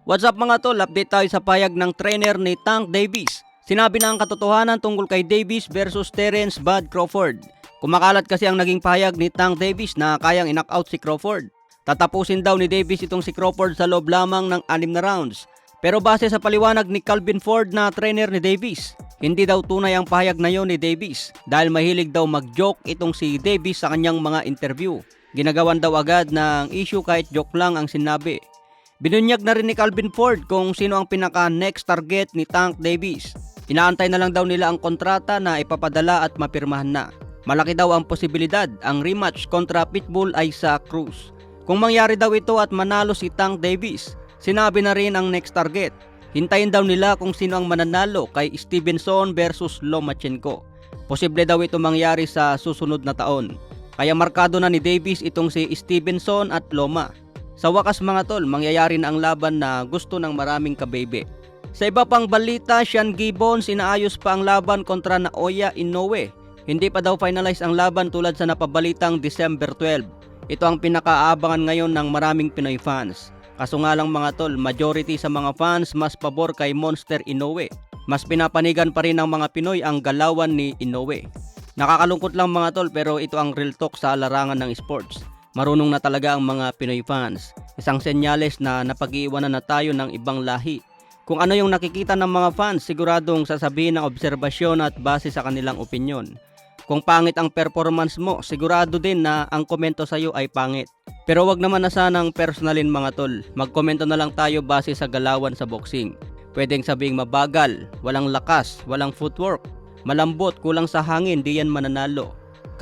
What's up mga tol? Update tayo sa payag ng trainer ni Tank Davis. Sinabi na ang katotohanan tungkol kay Davis versus Terence Bud Crawford. Kumakalat kasi ang naging payag ni Tank Davis na kayang i-knockout si Crawford. Tatapusin daw ni Davis itong si Crawford sa loob lamang ng 6 na rounds. Pero base sa paliwanag ni Calvin Ford na trainer ni Davis, hindi daw tunay ang pahayag na yon ni Davis dahil mahilig daw mag-joke itong si Davis sa kanyang mga interview. Ginagawan daw agad ng issue kahit joke lang ang sinabi. Binunyag na rin ni Calvin Ford kung sino ang pinaka-next target ni Tank Davis. Inaantay na lang daw nila ang kontrata na ipapadala at mapirmahan na. Malaki daw ang posibilidad ang rematch kontra Pitbull Isaac Cruz. Kung mangyari daw ito at manalo si Tank Davis, sinabi na rin ang next target. Hintayin daw nila kung sino ang mananalo kay Stevenson versus Lomachenko. Posible daw ito mangyari sa susunod na taon. Kaya markado na ni Davis itong si Stevenson at Loma. Sa wakas mga tol, mangyayari na ang laban na gusto ng maraming kabebe. Sa iba pang balita, Sean Gibbons inaayos pa ang laban kontra Naoya Inoue. Hindi pa daw finalize ang laban tulad sa napabalitang December 12. Ito ang pinakaabangan ngayon ng maraming Pinoy fans. Kaso nga lang mga tol, majority sa mga fans mas pabor kay Monster Inoue. Mas pinapanigan pa rin ng mga Pinoy ang galawan ni Inoue. Nakakalungkot lang mga tol pero ito ang real talk sa larangan ng sports. Marunong na talaga ang mga Pinoy fans. Isang senyales na napag-iiwanan na tayo ng ibang lahi. Kung ano yung nakikita ng mga fans, siguradong sasabihin ng obserbasyon at base sa kanilang opinyon. Kung pangit ang performance mo, sigurado din na ang komento sa iyo ay pangit. Pero wag naman na sanang personalin mga tol. Magkomento na lang tayo base sa galawan sa boxing. Pwedeng sabing mabagal, walang lakas, walang footwork, malambot, kulang sa hangin, di yan mananalo.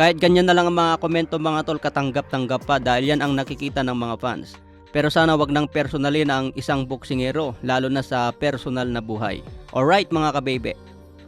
Kahit ganyan na lang ang mga komento mga tol, katanggap-tanggap pa dahil yan ang nakikita ng mga fans. Pero sana wag nang personalin ang isang boksingero, lalo na sa personal na buhay. Alright mga kabebe.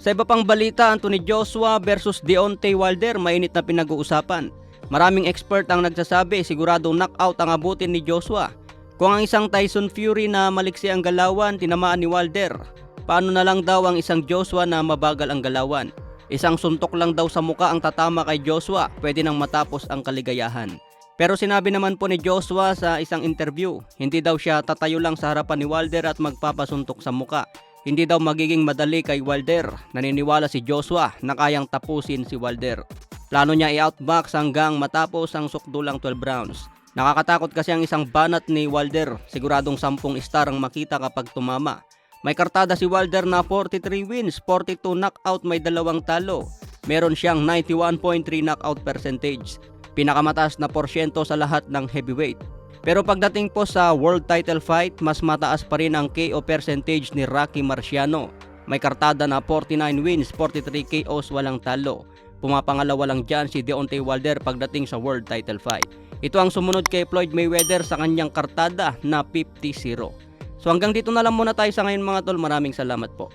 Sa iba pang balita, Anthony Joshua versus Deontay Wilder, mainit na pinag-uusapan. Maraming expert ang nagsasabi siguradong knockout ang abutin ni Joshua. Kung ang isang Tyson Fury na maliksi ang galawan, tinamaan ni Wilder, paano na lang daw ang isang Joshua na mabagal ang galawan? Isang suntok lang daw sa muka ang tatama kay Joshua, pwede nang matapos ang kaligayahan. Pero sinabi naman po ni Joshua sa isang interview, hindi daw siya tatayo lang sa harapan ni Wilder at magpapasuntok sa muka. Hindi daw magiging madali kay Wilder. Naniniwala si Joshua na kayang tapusin si Wilder. Plano niya i-outbox hanggang matapos ang sukdulang 12 rounds. Nakakatakot kasi ang isang banat ni Wilder. Siguradong 10 star ang makita kapag tumama. May kartada si Wilder na 43 wins, 42 knockout, may 2 talo. Meron siyang 91.3 knockout percentage. Pinakamataas na porsyento sa lahat ng heavyweight. Pero pagdating po sa world title fight, mas mataas pa rin ang KO percentage ni Rocky Marciano. May kartada na 49 wins, 43 KOs, walang talo. Pumapangalawa lang dyan si Deontay Wilder pagdating sa world title fight. Ito ang sumunod kay Floyd Mayweather sa kanyang kartada na 50-0. So hanggang dito na lang muna tayo sa ngayon mga tol. Maraming salamat po.